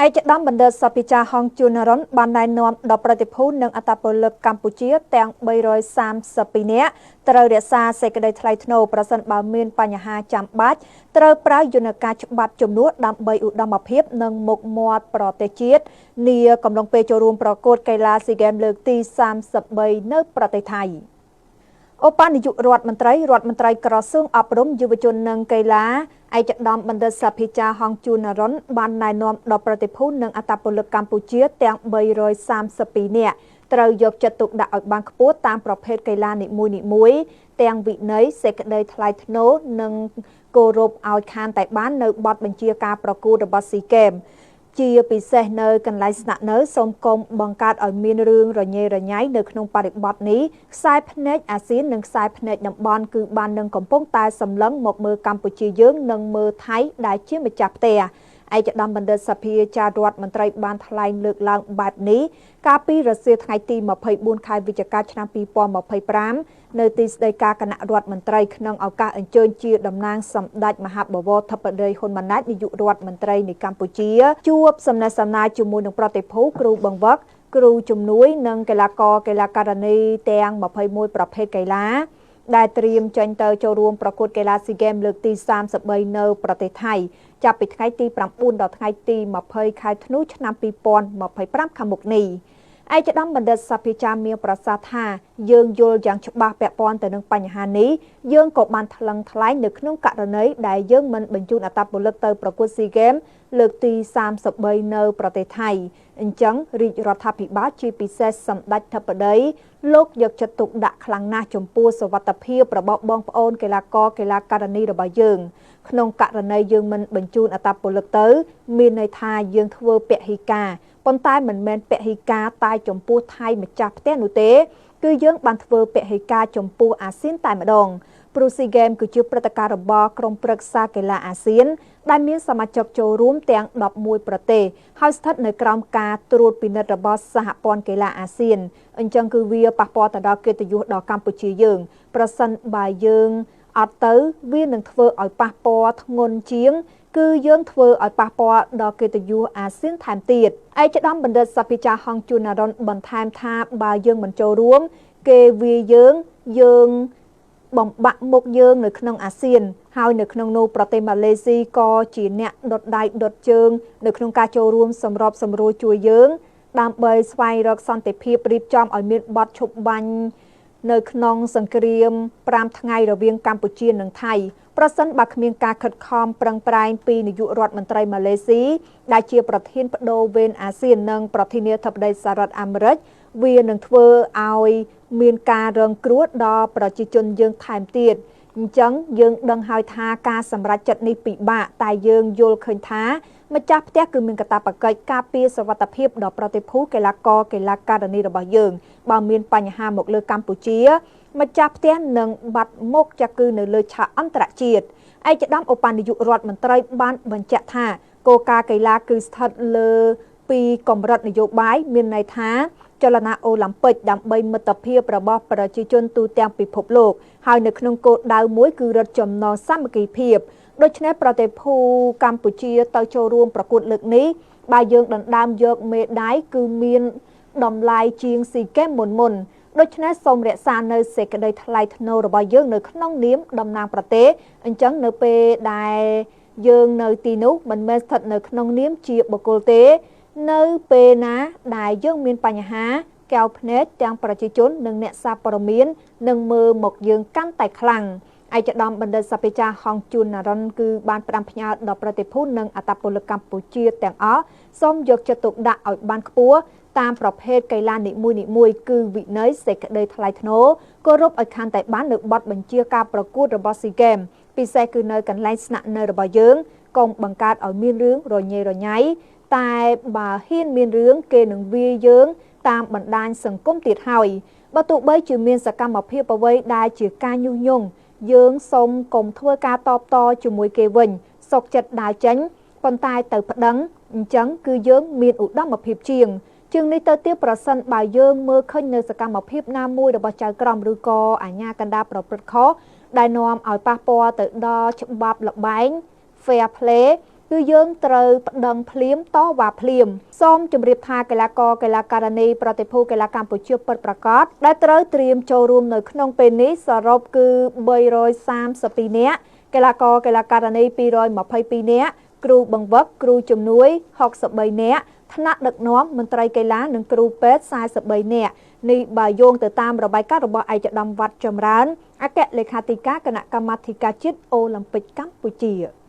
ឯកឧត្តមបណ្ឌិតសពិចាហងជួនរ៉ុនបានណែនាំដល់ប្រតិភូនិងអត្តពលិកកម្ពុជាទាំង332នាក់ត្រូវរក្សាសេចក្តីថ្លៃថ្នូរប្រសិនបើមានបញ្ហាចាំបាច់ត្រូវប្រើយន្តការច្បាប់ជំនួសដើម្បីឧត្តមភាពនិងមុខមាត់ប្រទេសជាតិនាកំឡុងពេលចូលរួមប្រកួតកីឡាស៊ីហ្គេមលើកទី33នៅប្រទេសថៃឧបនាយករដ្ឋមន្ត្រីក្រសួងអប់រំយុវជននិងកីឡាឯកឧត្តមបណ្ឌិតសភិចាហងជួនរ៉ុនបានណែនាំដល់ប្រតិភូនិងអត្តពលិកកម្ពុជាទាំង332នាក់ត្រូវយកចិត្តទុកដាក់ឲ្យបានខ្ពស់តាមប្រភេទកីឡានីមួយៗទាំងវិន័យសេចក្តីថ្លៃថ្នូរនិងគោរពឲ្យខានតែបាននៅបទបញ្ជាការប្រកួតរបស់ស៊ីហ្គេមជាពិសេសនៅកន្លែងស្នាក់នៅសូមគុំបង្កើតឲ្យមានរឿងរញ៉េរញ៉ៃនៅក្នុងបរិបទនេះខ្សែភ្នែកអាស៊ាននិងខ្សែភ្នែកតំបន់គឺបាននឹងកំពុងតែសម្លឹងមកមើលកម្ពុជាយើងនិងមើលថៃដែលជាម្ចាស់ផ្ទះឯកឧត្តមបណ្ឌិតសភាចាររដ្ឋមន្ត្រីបានថ្លែងលើកឡើងបែបនេះកាលពីរសៀលថ្ងៃទី24ខែវិច្ឆិកាឆ្នាំ2025នៅទីស្តីការគណៈរដ្ឋមន្ត្រីក្នុងឱកាសអញ្ជើញជាតំណាងសម្ដេចមហាបវរធិបតីហ៊ុនម៉ាណែតនាយករដ្ឋមន្ត្រីនៃកម្ពុជាជួបសំណេះសំណាលជាមួយនឹងប្រតិភូគ្រូបង្វឹកគ្រូជំនួយនិងកីឡាករកីឡាការិនីទាំង21ប្រភេទកីឡាដែលត្រៀមចេញទៅចូលរួមប្រកួតកីឡាស៊ីហ្គេមលើកទី33នៅប្រទេសថៃចាប់ពីថ្ងៃទី9ដល់ថ្ងៃទី20ខែធ្នូឆ្នាំ2025ខាងមុខនេះឯកឧត្តមបណ្ឌិតសភិចាមានប្រសាសន៍ថាយើងយល់យ៉ាងច្បាស់ពាក់ព័ន្ធទៅនឹងបញ្ហានេះយើងក៏បានថ្លឹងថ្លែងនៅក្នុងករណីដែលយើងមិនបញ្ជូនអត្តពលិកទៅប្រកួតស៊ីហ្គេមលើកទី33នៅប្រទេសថៃអញ្ចឹងរាជរដ្ឋាភិបាលជាពិសេសសម្ដេចធិបតីលោកយកចិត្តទុកដាក់ខ្លាំងណាស់ចំពោះសុវត្ថិភាពរបស់បងប្អូនកីឡាករកីឡាការិនីរបស់យើងក្នុងករណីយើងមិនបញ្ជូនអត្តពលិកទៅមានន័យថាយើងធ្វើពហិការប៉ុន្តែមិនមែនពហិការតែចំពោះថៃម្ចាស់ផ្ទះនោះទេគឺយើងបានធ្វើពហិការចំពោះអាស៊ានតែម្ដងព្រោះស៊ីហ្គេមគឺជាព្រឹត្តិការណ៍របស់ក្រុមប្រឹក្សាកីឡាអាស៊ានដែលមានសមាជិកចូលរួមទាំង11ប្រទេសហើយស្ថិតនៅក្រោមការត្រួតពិនិត្យរបស់សហព័ន្ធកីឡាអាស៊ានអញ្ចឹងគឺវាប៉ះពាល់ទៅដល់កិត្តិយសដល់កម្ពុជាយើងប្រសិនបើយើងអត់ទៅវានឹងធ្វើឲ្យប៉ះពាល់ធ្ងន់ជាងគឺយើងធ្វើឲ្យប៉ះពាល់ដល់កិត្តិយសអាស៊ានថែមទៀតឯកឧត្តមបណ្ឌិតសភិចាហងជួនរ៉ុនបន្ថែមថាបើយើងមិនចូលរួមគេវាយើងបំបាក់មុខយើងនៅក្នុងអាស៊ានហើយនៅក្នុងនោះប្រទេសម៉ាឡេស៊ីក៏ជាអ្នកដុតដៃដុតជើងនៅក្នុងការចូលរួមសម្របសម្រួលជួយយើងដើម្បីស្វែងរកសន្តិភាពរៀបចំឲ្យមានបទឈប់បាញ់នៅក្នុងសង្គ្រាម5ថ្ងៃរវាងកម្ពុជានិងថៃប្រសិនបើគ្មានការខិតខំប្រឹងប្រែងពីនាយករដ្ឋមន្ត្រីម៉ាឡេស៊ីដែលជាប្រធានបដូវវេនអាស៊ាននិងប្រធានាធិបតីសហរដ្ឋអាមេរិកវានឹងធ្វើឲ្យមានការរងគ្រោះដល់ប្រជាជនយើងថែមទៀតអញ្ចឹងយើងដឹងហើយថាការសម្រេចចិត្តនេះពិបាកតែយើងយល់ឃើញថាម្ចាស់ផ្ទះគឺមានកាតព្វកិច្ចការពារសុវត្ថិភាពដល់ប្រតិភូកីឡាករកីឡាការិនីរបស់យើងបើមានបញ្ហាមកលើកម្ពុជាម្ចាស់ផ្ទះនឹងបាត់មុខចាក់គឺនៅលើឆាកអន្តរជាតិឯកឧត្តមឧបនាយករដ្ឋមន្ត្រីបានបញ្ជាក់ថាគោលការណ៍កីឡាគឺស្ថិតលើពីកម្រិតនយោបាយមានន័យថាចលនាអូឡ িম্প ពិកដើម្បីមិត្តភាពរបស់ប្រជាជនទូទាំងពិភពលោកហើយនៅក្នុងគោលដៅមួយគឺរឹតចំណងសាមគ្គីភាពដូច្នេះប្រតិភូកម្ពុជាទៅចូលរួមប្រកួតលើកនេះបើយើងដណ្ដើមយកមេដាយគឺមានតម្លៃជាងស៊ីហ្គេមមុនដូច្នេះសូមរក្សានៅសេចក្តីថ្លៃថ្នូររបស់យើងនៅក្នុងនាមតំណាងប្រទេសអញ្ចឹងនៅពេលដែលយើងនៅទីនោះមិនមែនស្ថិតនៅក្នុងនាមជាបុគ្គលទេនៅពេលណាដែលយើងមានបញ្ហាកែវភ្នែកទាំងប្រជាជននិងអ្នកសារព័ត៌មាននឹងមើលមកយើងកាន់តែខ្លាំងឯកឧត្តមបណ្ឌិតសភិចាហងជួនរ៉ុនគឺបានផ្ដាំផ្ញើដល់ប្រតិភូនិងអត្តពលិកកម្ពុជាទាំងអស់សូមយកចិត្តទុកដាក់ឲ្យបានខ្ពស់តាមប្រភេទកីឡានីមួយៗគឺវិន័យសេចក្តីថ្លៃថ្នូរគោរពឲ្យខានតែបាននៅបទបញ្ជាការប្រកួតរបស់ស៊ីហ្គេមពិសេសគឺនៅកន្លែងស្នាក់នៅរបស់យើងកុំបង្កើតឲ្យមានរឿងរញ៉េរញ៉ៃតែបើហ៊ានមានរឿងគេនឹងវាយយើងតាមបណ្ដាញសង្គមទៀតហើយបើទោះបីជាមានសកម្មភាពអ្វីដែលជាការញុះញង់យើងសូមកុំធ្វើការតបតជាមួយគេវិញសុកចិត្តដើរចេញប៉ុន្តែទៅប្តឹងអញ្ចឹងគឺយើងមានឧត្តមភាពជាងនេះទៅទៀតប្រសិនបើយើងមើលឃើញនៅសកម្មភាពណាមួយរបស់ចៅក្រមឬក៏អាជ្ញាកណ្ដាលប្រព្រឹត្តខុសដែលនាំឲ្យប៉ះពាល់ទៅដល់ច្បាប់ល្បែង fair play គឺ គឺយើងត្រូវប្តឹងភ្លាមតវ៉ាភ្លាមសូមជម្រាបថាកីឡាករកីឡាការិនីប្រតិភូកីឡាកម្ពុជាពិតប្រាកដដែលត្រូវត្រៀមចូលរួមនៅក្នុងពេលនេះសរុបគឺ332នាក់កីឡាករកីឡាការិនី222នាក់គ្រូបង្វឹកគ្រូជំនួយ63នាក់ថ្នាក់ដឹកនាំមន្ត្រីកីឡានិងគ្រូពេទ្យ43នាក់នេះបើយោងទៅតាមរបាយការណ៍របស់ឯកឧត្តមវត្តចម្រើនអគ្គលេខាធិការគណៈកម្មាធិការជាតិអូឡ িম্প ិកកម្ពុជា